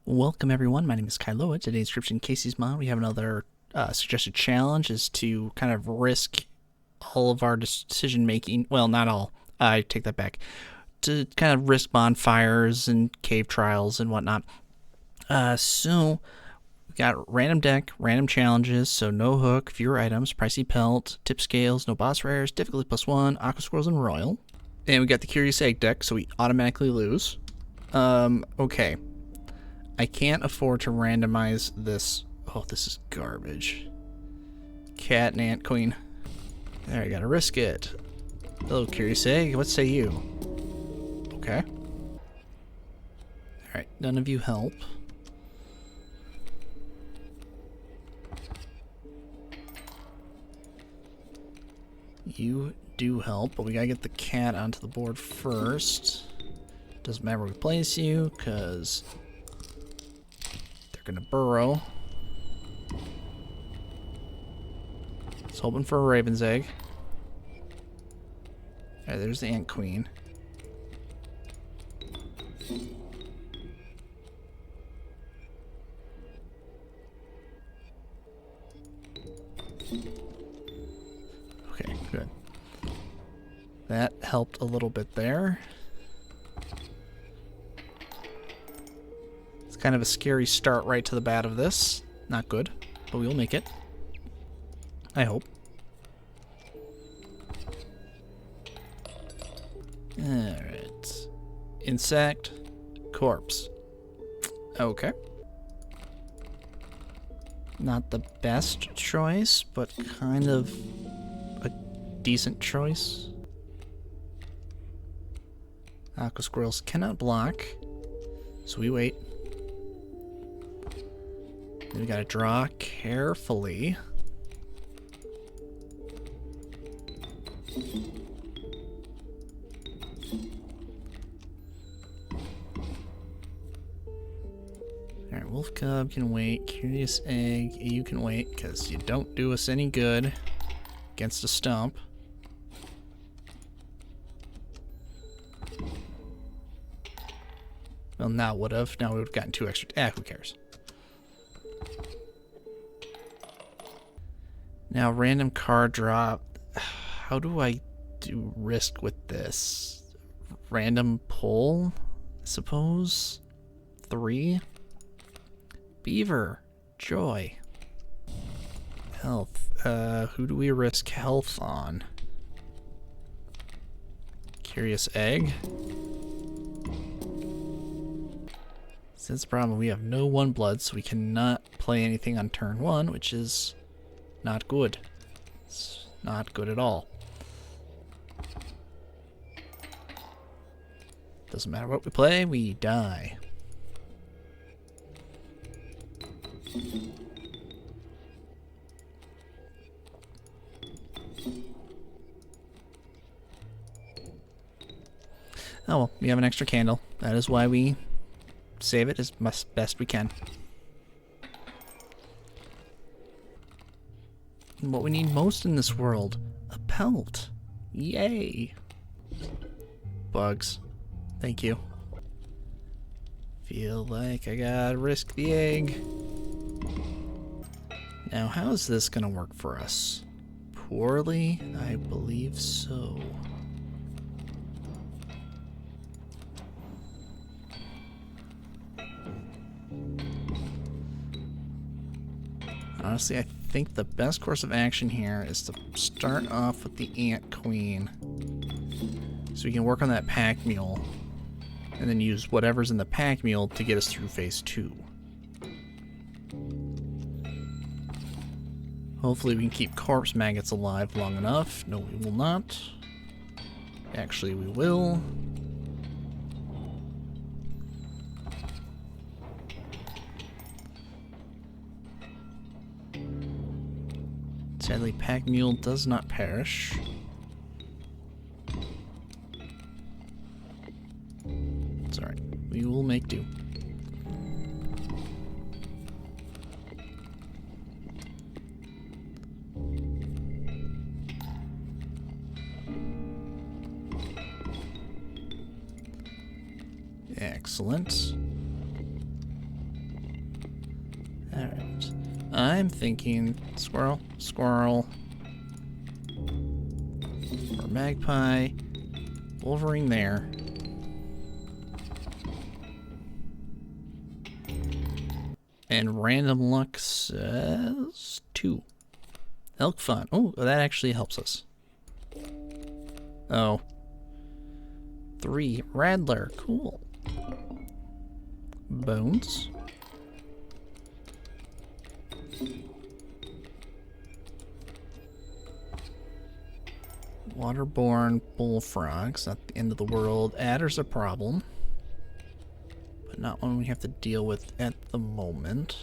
Welcome everyone, my name is Kaycee. Today's Inscryption Kaycee's mod. We have another suggested challenge is to kind of risk all of our decision making. Well, not all. I take that back. To kind of risk bonfires and cave trials and whatnot. So we got random deck, random challenges. So no hook, fewer items, pricey pelt, tip scales, no boss rares, difficulty +1, aqua squirrels, and royal. And we got the curious egg deck, so we automatically lose. Okay. I can't afford to randomize this. Oh, this is garbage. Cat and ant queen. There, I gotta risk it. Hello, curious egg. What say you? Okay. Alright, none of you help. You do help, but we gotta get the cat onto the board first. Doesn't matter where we place you, because gonna burrow. It's hoping for a raven's egg. Alright, there's the ant queen. Okay, good. That helped a little bit there. Kind of a scary start right to the bat of this. Not good, but we'll make it. I hope. Alright. Insect. Corpse. Okay. Not the best choice, but kind of a decent choice. Aqua squirrels cannot block, so we wait. We gotta draw carefully. Alright, wolf cub can wait. Curious egg, you can wait, because you don't do us any good against a stump. Well, now would have. Now we would have gotten 2 extra. Who cares? Now, random card drop. How do I do risk with this? Random pull, I suppose? 3? Beaver. Joy. Health. Who do we risk health on? Curious egg. Since the problem, we have no 1 blood, so we cannot play anything on turn 1, which is not good. It's not good at all. Doesn't matter what we play, we die. Oh well, we have an extra candle. That is why we save it as best we can. And what we need most in this world, a pelt. Yay. Bugs. Thank you. Feel like I gotta risk the egg. Now, how is this gonna work for us? Poorly? I believe so. Honestly, I think the best course of action here is to start off with the ant queen, so we can work on that pack mule, and then use whatever's in the pack mule to get us through phase 2. Hopefully we can keep corpse maggots alive long enough. No, we will not. Actually, we will. Sadly, pack mule does not perish. It's alright. We will make do. Excellent. Alright. I'm thinking squirrel, squirrel, or magpie, Wolverine there. And random luck says 2. Elk fun. Oh, that actually helps us. Oh. 3. Rattler. Cool. Bones. Waterborne bullfrogs. Not the end of the world. Adder's a problem. But not one we have to deal with at the moment.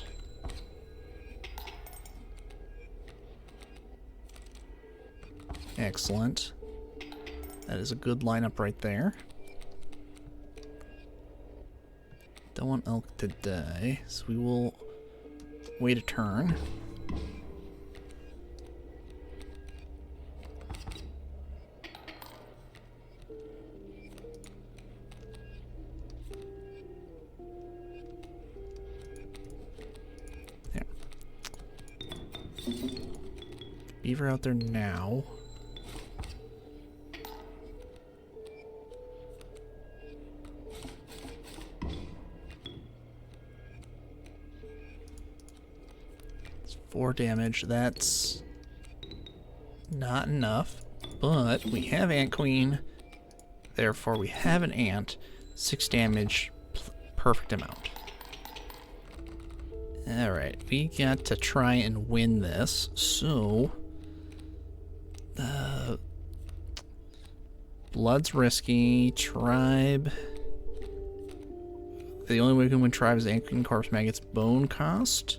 Excellent. That is a good lineup right there. Don't want elk to die, so we will wait a turn. There. Beaver out there now. It's 4 damage. That's not enough, but we have Ant Queen. Therefore, we have an ant. 6 damage, perfect amount. Alright, we got to try and win this, so... Blood's risky. Tribe... The only way we can win Tribe is Ant Queen Corpse Maggots. Bone cost?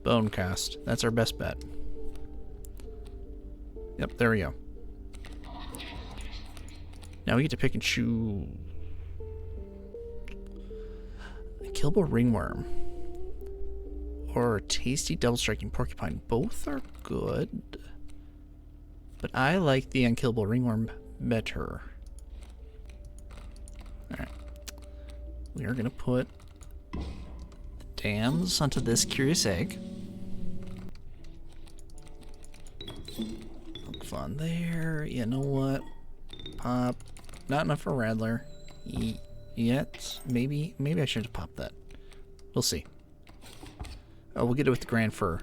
Bone cost. That's our best bet. Yep, there we go. Now we get to pick and choose. A killable ringworm. Or a tasty double striking porcupine. Both are good. But I like the unkillable ringworm better. Alright. We are gonna put the dams onto this curious egg. Look fun there. You know what? Pop. Not enough for Rattler yet. Maybe I should have popped that. We'll see. Oh, we'll get it with the Grand Fur.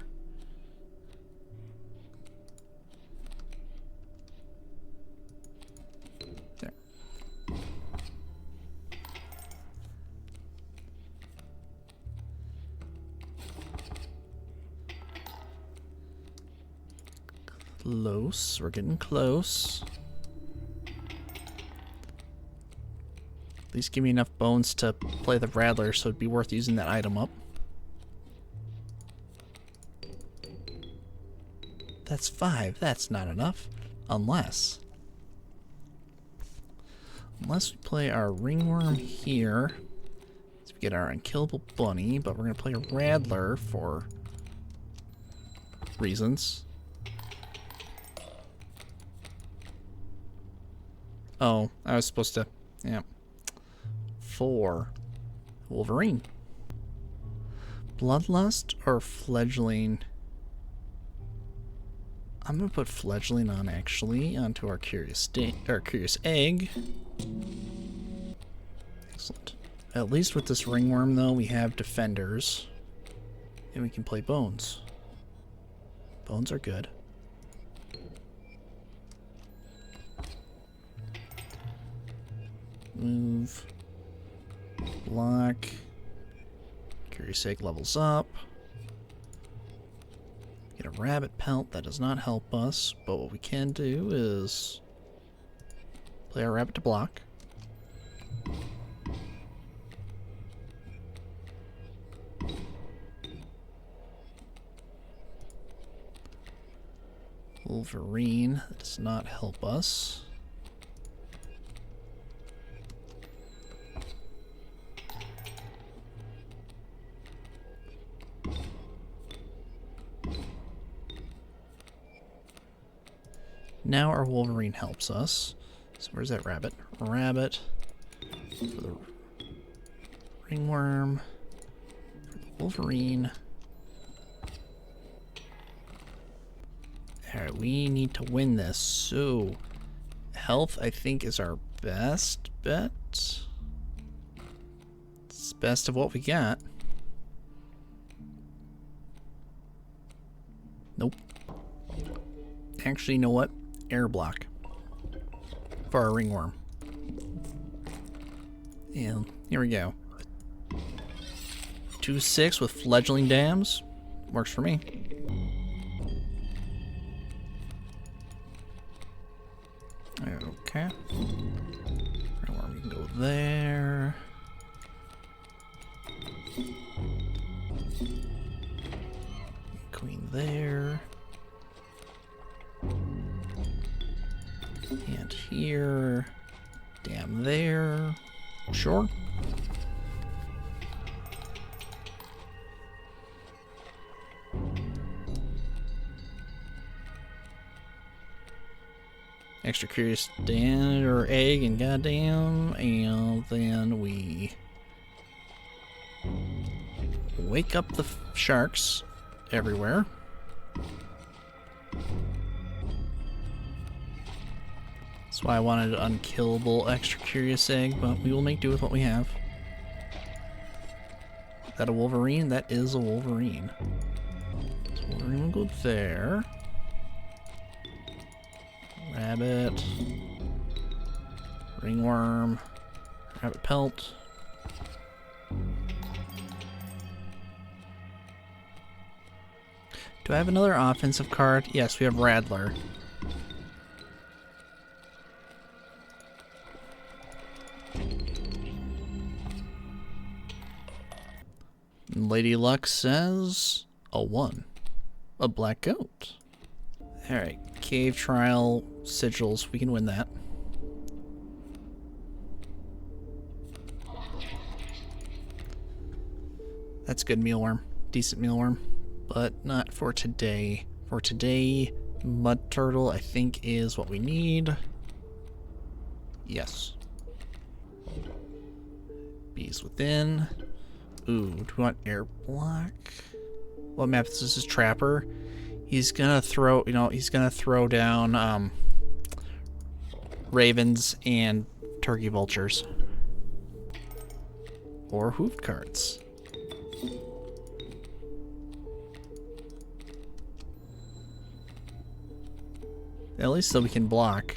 There. Close. We're getting close. At least give me enough bones to play the Rattler, so it'd be worth using that item up. That's 5. That's not enough. Unless we play our ringworm here. So we get our unkillable bunny, but we're going to play a Rattler for reasons. Oh, I was supposed to... Yeah. 4. Wolverine. Bloodlust or fledgling? I'm gonna put fledgling on actually onto our curious egg. Excellent. At least with this ringworm though, we have defenders, and we can play bones. Bones are good. Move. Block. Curious egg levels up. Get a rabbit pelt. That does not help us, but what we can do is play our rabbit to block. Wolverine. That does not help us. Now our Wolverine helps us. So where's that rabbit? Rabbit. For the ringworm. For the Wolverine. Alright, we need to win this. So, health, I think, is our best bet. It's best of what we got. Nope. Actually, you know what? Air block. For our ringworm. And here we go. 2-6 with fledgling dams. Works for me. Okay. Ringworm, we can go there. Queen there. And here. Dam there. Sure. Extra curious Dan or egg and goddamn, and then we wake up the sharks everywhere. That's why I wanted an unkillable extra curious egg, but we will make do with what we have. Is that a Wolverine? That is a Wolverine. So Wolverine will go there. Rabbit. Ringworm. Rabbit pelt. Do I have another offensive card? Yes, we have Rattler. Lady Luck says a 1. A black goat. Alright, cave trial sigils. We can win that. That's good mealworm. Decent mealworm. But not for today. For today, mud turtle I think is what we need. Yes. Bees within. Ooh, do we want air block? What map is this? Is Trapper? He's gonna throw, he's gonna throw down ravens and turkey vultures. Or hoofed carts. At least so we can block.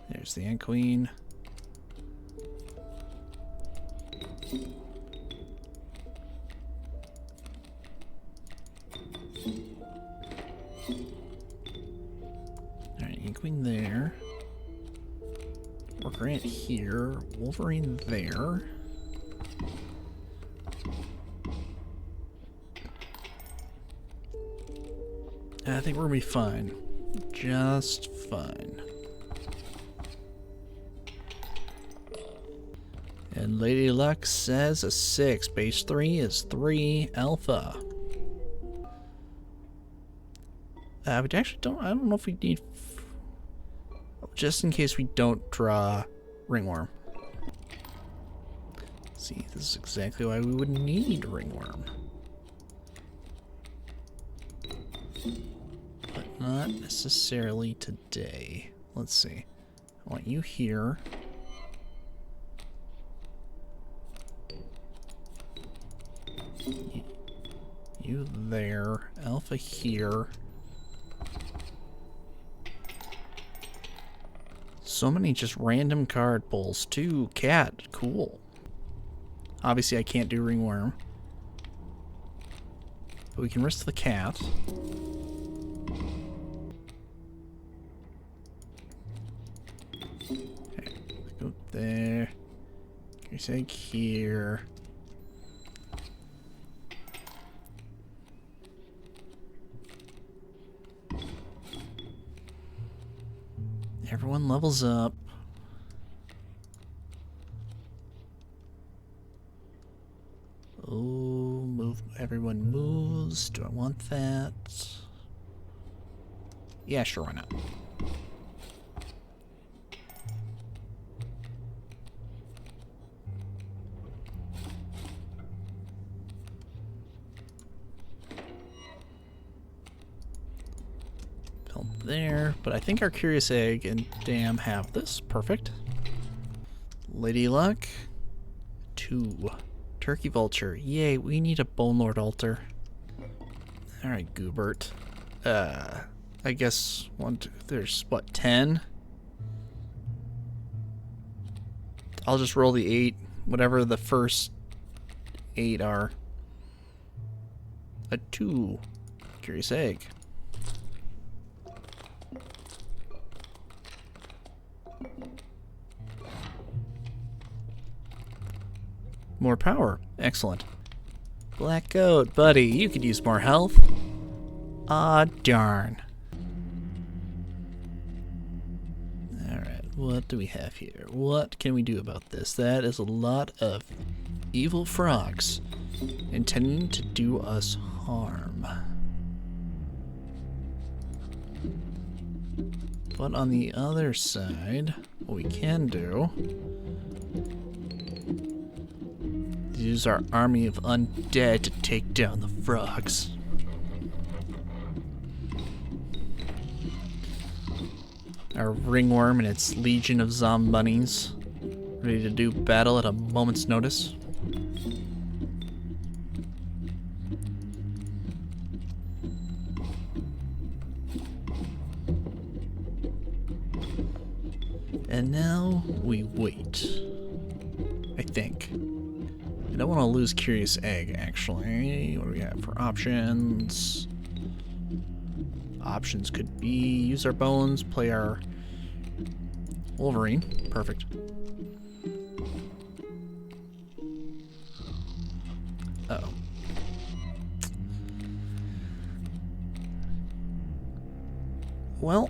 There's the Ant Queen. Alright, Ant Queen there. Worker Ant here. Wolverine there. I think we're gonna be fine. Just fine. And Lady Luck says a 6. Base 3 is 3 alpha. We actually don't. I don't know if we need. Just in case we don't draw ringworm. See, this is exactly why we would need ringworm. But not necessarily today. Let's see. I want you here. You there. Alpha here. So many just random card pulls. 2 cat. Cool. Obviously I can't do ringworm. But we can risk the cat. Okay, go there. Here's egg here. Everyone levels up. Oh, move. Everyone moves. Do I want that? Yeah, sure, why not? there, but I think our curious egg and dam have this. Perfect. Lady Luck. 2. Turkey vulture. Yay, we need a Bone Lord altar. Alright, Goobert. I guess there's what, 10? I'll just roll the 8, whatever the first 8 are. A 2. Curious egg. More power. Excellent. Black goat, buddy, you could use more health. Ah, darn. Alright, what do we have here? What can we do about this? That is a lot of evil frogs intending to do us harm. But on the other side, what we can do is use our army of undead to take down the frogs. Our ringworm and its legion of zombunnies, ready to do battle at a moment's notice. And now we wait. I think. I don't want to lose Curious Egg, actually. What do we have for options? Options could be use our bones, play our Wolverine. Perfect. Uh-oh. Well,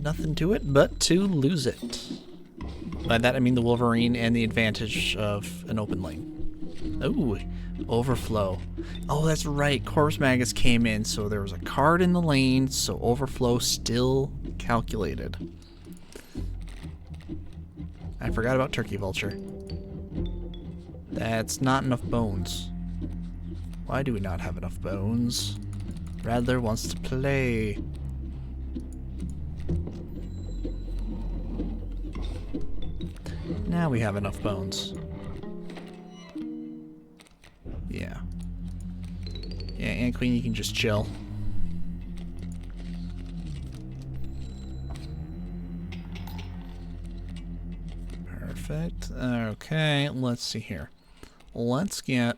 nothing to it but to lose it. By that I mean the Wolverine and the advantage of an open lane. Oh, overflow. Oh, that's right. Corpse Magus came in, so there was a card in the lane, so overflow still calculated. I forgot about Turkey Vulture. That's not enough bones. Why do we not have enough bones? Radler wants to play. Now we have enough bones. Yeah. Yeah, Ant Queen, you can just chill. Perfect. Okay, let's see here. Let's get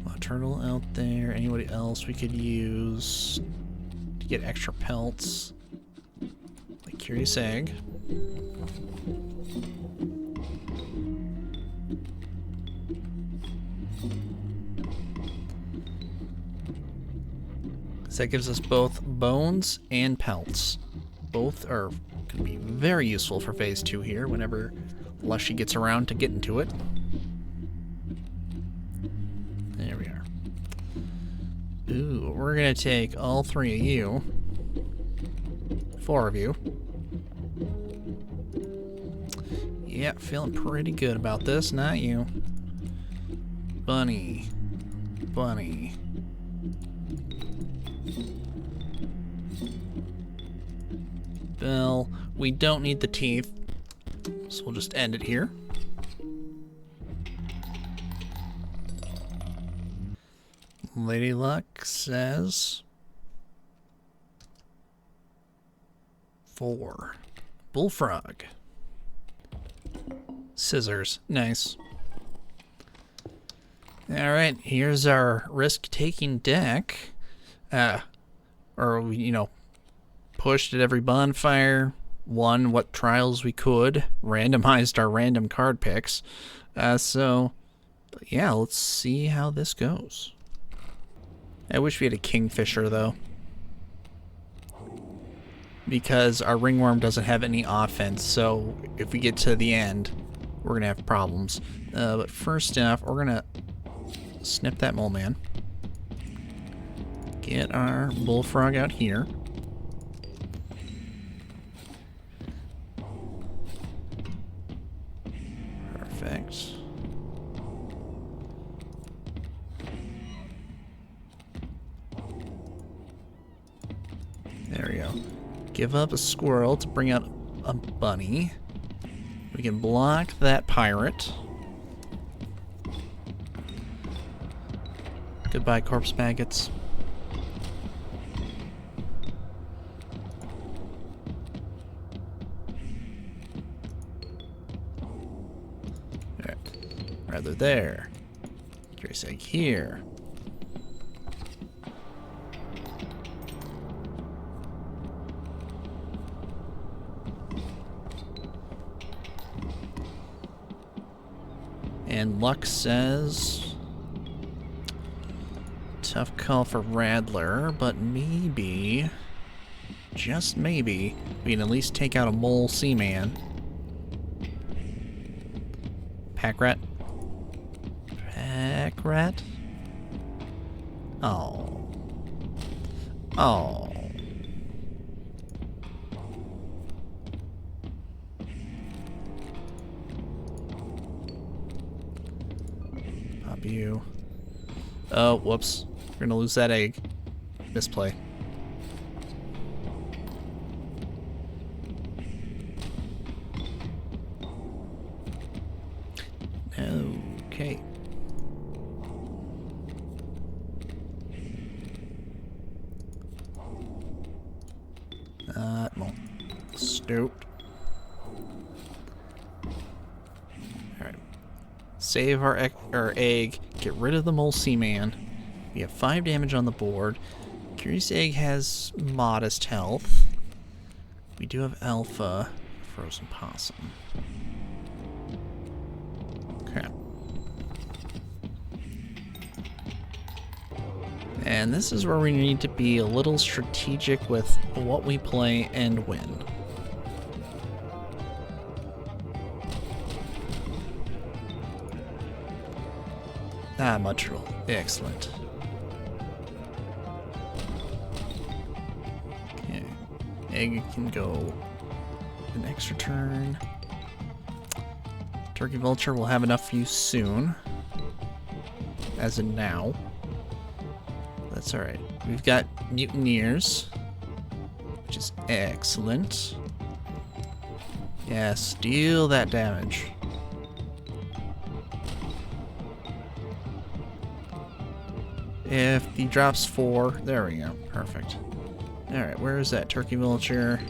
a turtle out there. Anybody else we could use to get extra pelts? Like Curious Egg. So that gives us both bones and pelts. Both are going to be very useful for phase 2 here whenever Lushy gets around to getting to it. There we are. Ooh, we're going to take all 3 of you. 4 of you. Yeah, feeling pretty good about this, not you. Bunny. Bunny. Bill, we don't need the teeth, so we'll just end it here. Lady Luck says 4. Bullfrog. Scissors. Nice. Alright, here's our risk-taking deck. Pushed at every bonfire, won what trials we could, randomized our random card picks. Yeah, let's see how this goes. I wish we had a Kingfisher, though. Because our Ringworm doesn't have any offense, so if we get to the end, we're going to have problems. But first off, we're going to snip that Mole Man. Get our Bullfrog out here. Perfect. Give up a squirrel to bring out a bunny. We can block that pirate. Goodbye, corpse maggots. Alright. Rather there. Curious egg here. And luck says tough call for Radler, but maybe, just maybe, we can at least take out a mole seaman. Pack rat? Pack rat? Oh. Oh. Pop you. Oh, whoops. We're gonna lose that egg. Misplay. Okay. Well, stoked. Alright. Save our egg. Get rid of the mole seaman. We have 5 damage on the board. Curious egg has modest health. We do have alpha. Frozen possum. Okay. And this is where we need to be a little strategic with what we play and when. Ah, much roll. Excellent. Okay. Egg can go an extra turn. Turkey Vulture will have enough use soon. As in now. That's alright. We've got Mutineers, which is excellent. Yeah, steal that damage. If he drops 4, there we go. Perfect. Alright, where is that Turkey Vulture?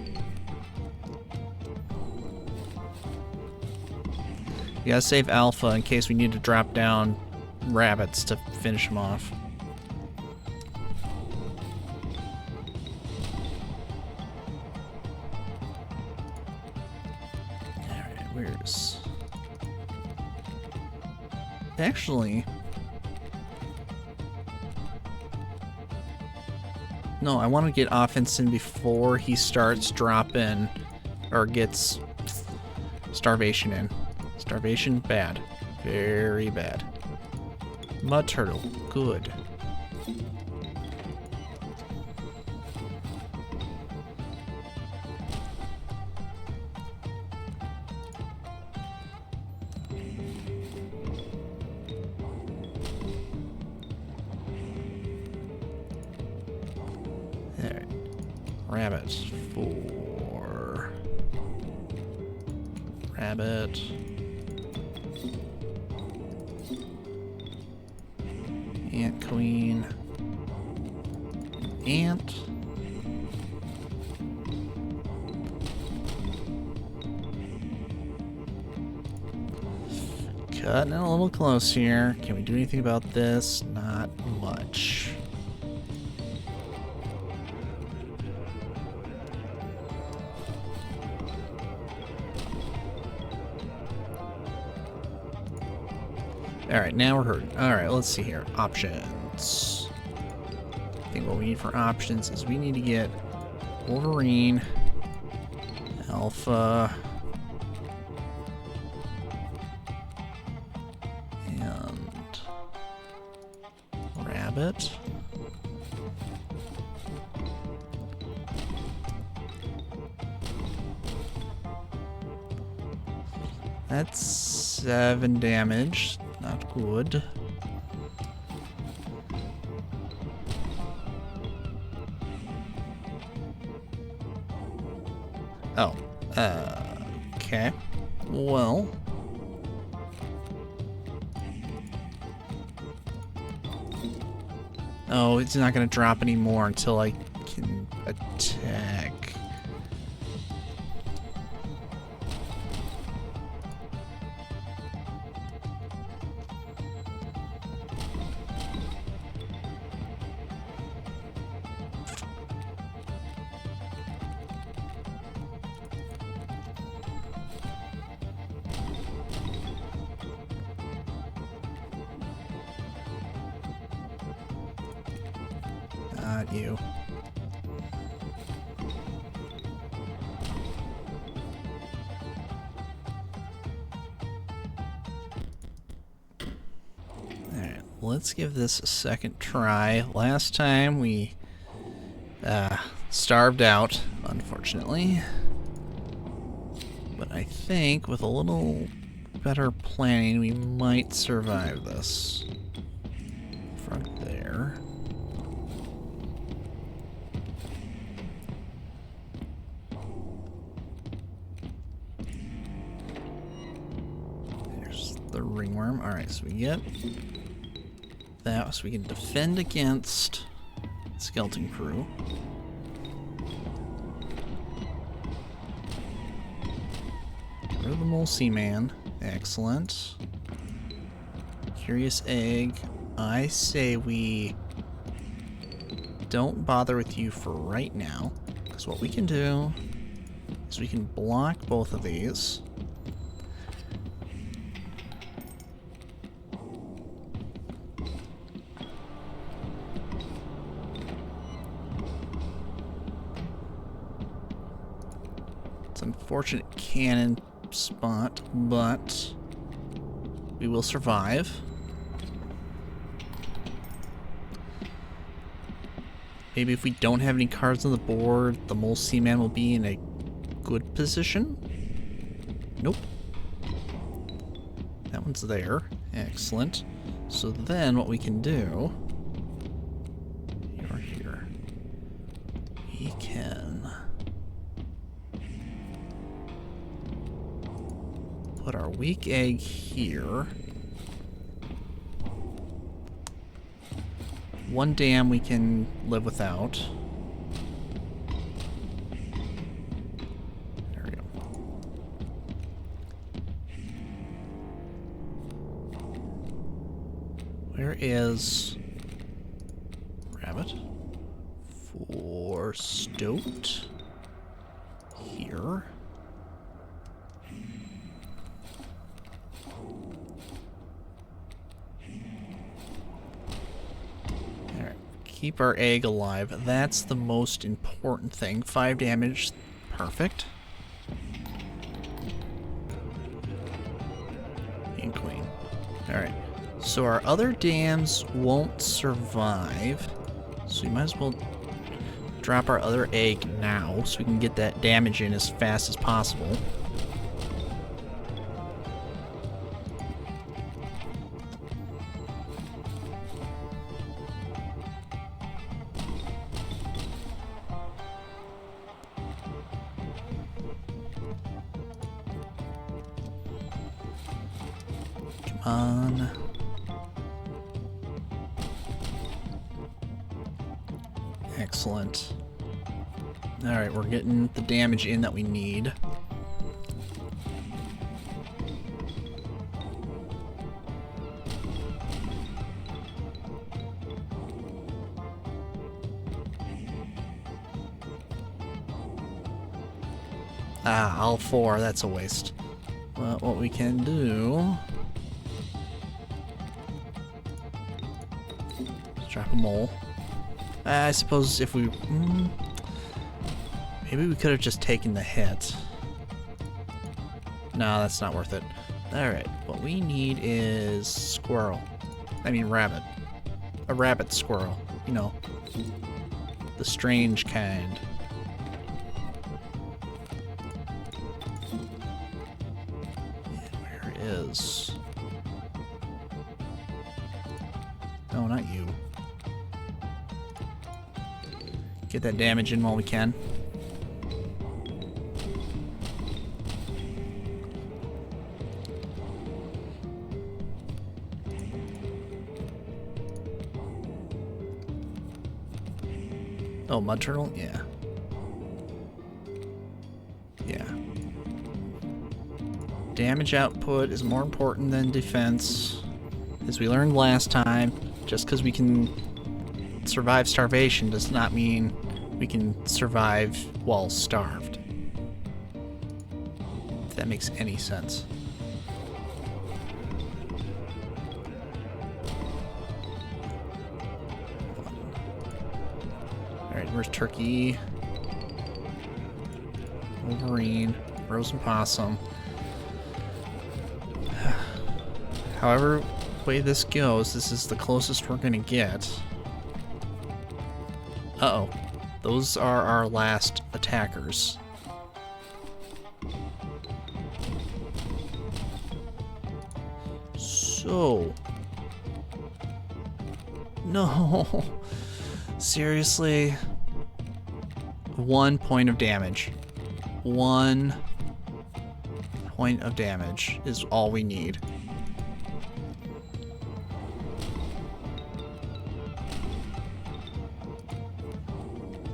You gotta save Alpha in case we need to drop down rabbits to finish him off. Alright, where's... Actually... No, I want to get offense in before he starts dropping or gets starvation in. Starvation, bad. Very bad. Mud turtle, good. Alright. Rabbit. 4. Rabbit. Ant queen. Ant. Cutting it a little close here. Can we do anything about this? Not much. Alright, now we're hurting. Alright, let's see here. Options. I think what we need for options is we need to get Wolverine, Alpha, and Rabbit. That's 7 damage. Not good. Oh. Okay. Well. Oh, it's not going to drop anymore until I can attack. Not you. Alright, let's give this a second try. Last time we starved out, unfortunately. But I think with a little better planning, we might survive this. Front there. There's the ringworm. Alright, so we get that, so we can defend against skeleton crew. Get rid of the mole sea man. Excellent. Curious egg. I say we don't bother with you for right now, because what we can do is we can block both of these. It's an unfortunate cannon spot, but we will survive. Maybe if we don't have any cards on the board, the Mole Seaman will be in a good position. Nope. That one's there. Excellent. So then what we can do... You're here. We can... put our weak egg here. One dam we can live without. There we go. Where is rabbit? For stoat. Here. Keep our egg alive. That's the most important thing. 5 damage. Perfect. And queen. Alright. So our other dams won't survive. So we might as well drop our other egg now so we can get that damage in as fast as possible. On. Excellent. Alright, we're getting the damage in that we need. Ah, all 4. That's a waste. But what we can do... drop a mole. I suppose if we... maybe we could have just taken the hit. No, that's not worth it. Alright, what we need is squirrel. I mean rabbit. A rabbit squirrel. You know. The strange kind. And where is... no, not you. Get that damage in while we can. Oh, mud turtle? Yeah. Yeah. Damage output is more important than defense. As we learned last time, just because we can survive starvation does not mean we can survive while starved. If that makes any sense. Alright, where's Turkey? Wolverine, Frozen Possum. However way this goes, this is the closest we're gonna get. Uh-oh. Those are our last attackers. So... No! Seriously? 1 point of damage. 1 point of damage is all we need.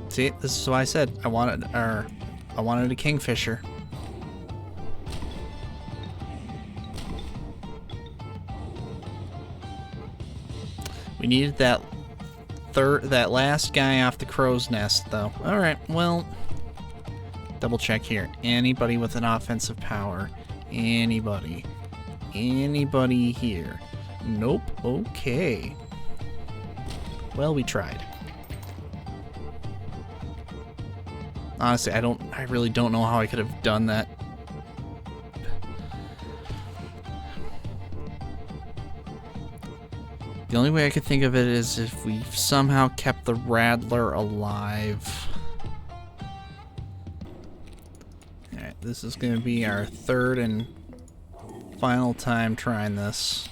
See, this is why I said I wanted a kingfisher. We needed that last guy off the crow's nest, though. All right, well, double check here. Anybody with an offensive power? Anybody? Anybody here? Nope. Okay. Well, we tried. Honestly, I really don't know how I could have done that. The only way I could think of it is if we somehow kept the Rattler alive. Alright, this is going to be our third and final time trying this.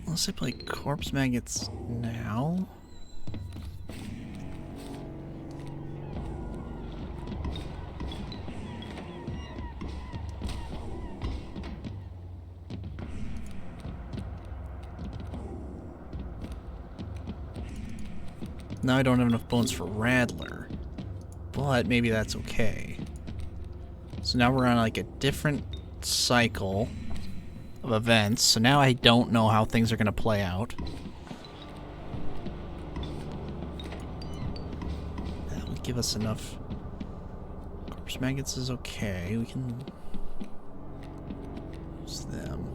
Unless I play corpse maggots now. Now I don't have enough bones for Rattler, but maybe that's okay. So now we're on like a different cycle of events, so now I don't know how things are going to play out. That would give us enough. Corpse maggots is okay, we can use them.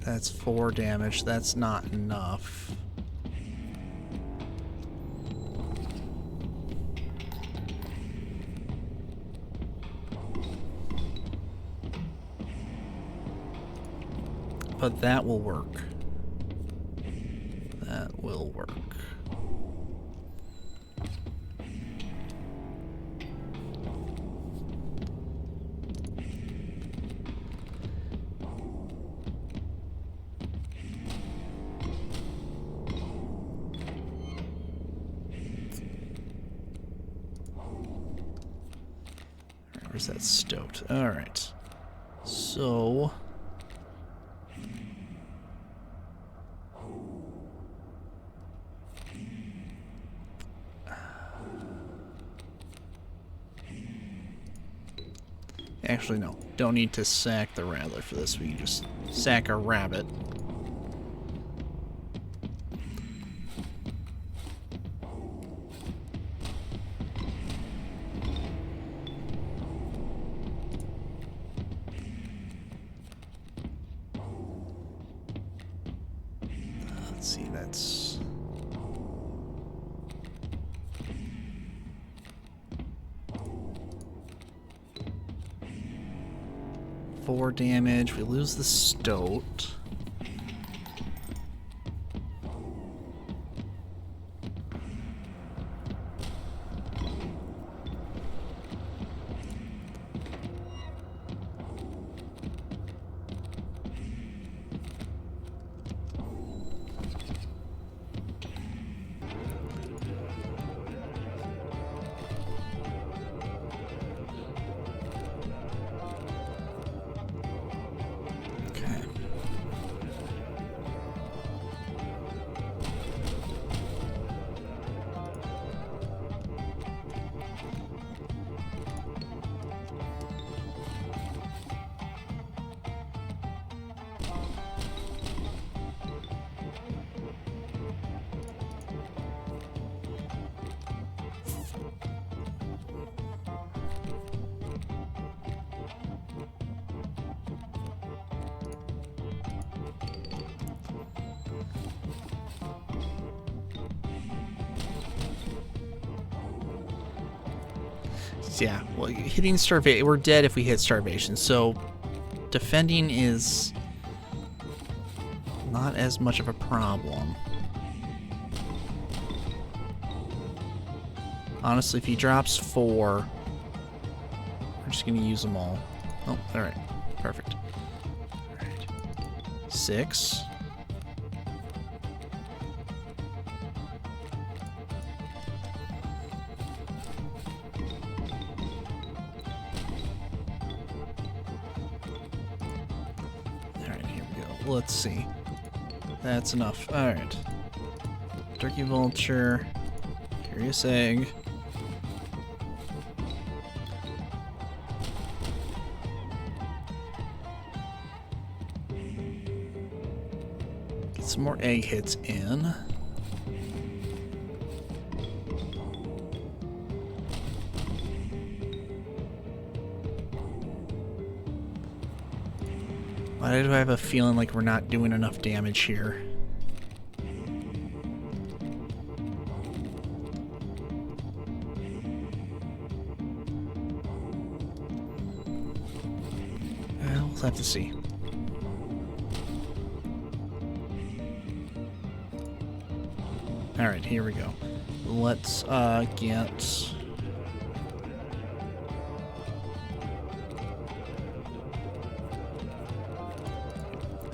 That's 4 damage. That's not enough. But that will work. That will work. Where's that stoked? Alright. So... Actually, no. Don't need to sack the Rattler for this. We can just sack our rabbit. Let's see, that's... Four damage. We lose the stoat. Yeah, well, hitting starvation, we're dead if we hit starvation, so defending is not as much of a problem. Honestly, if he drops 4, we're just gonna use them all. Oh, alright. Perfect. Alright. 6. Alright, here we go. Let's see. That's enough. Alright. Turkey vulture. Curious egg. Get some more egg hits in. Why do I have a feeling like we're not doing enough damage here? We'll have to see. Alright, here we go. Let's get...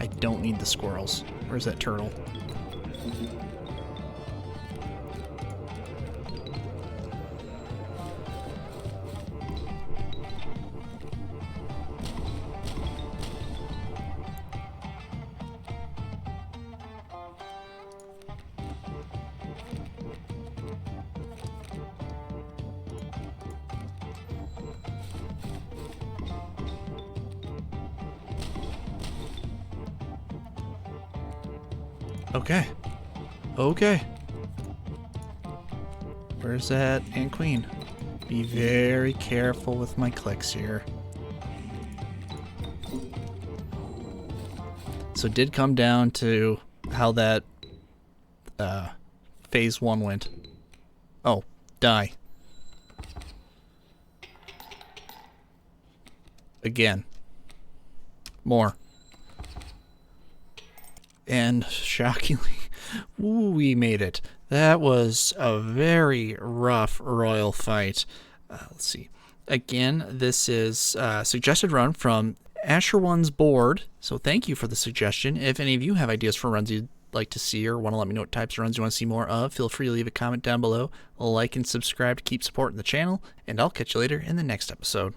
I don't need the squirrels. Where's that turtle? Okay. Okay. Where's that Ant Queen? Be very careful with my clicks here. So it did come down to how that phase 1 went. Oh, die. Again. More. And shockingly, we made it. That was a very rough royal fight. Let's see. Again, this is a suggested run from Asher1's board. So thank you for the suggestion. If any of you have ideas for runs you'd like to see or want to let me know what types of runs you want to see more of, feel free to leave a comment down below. Like and subscribe to keep supporting the channel, and I'll catch you later in the next episode.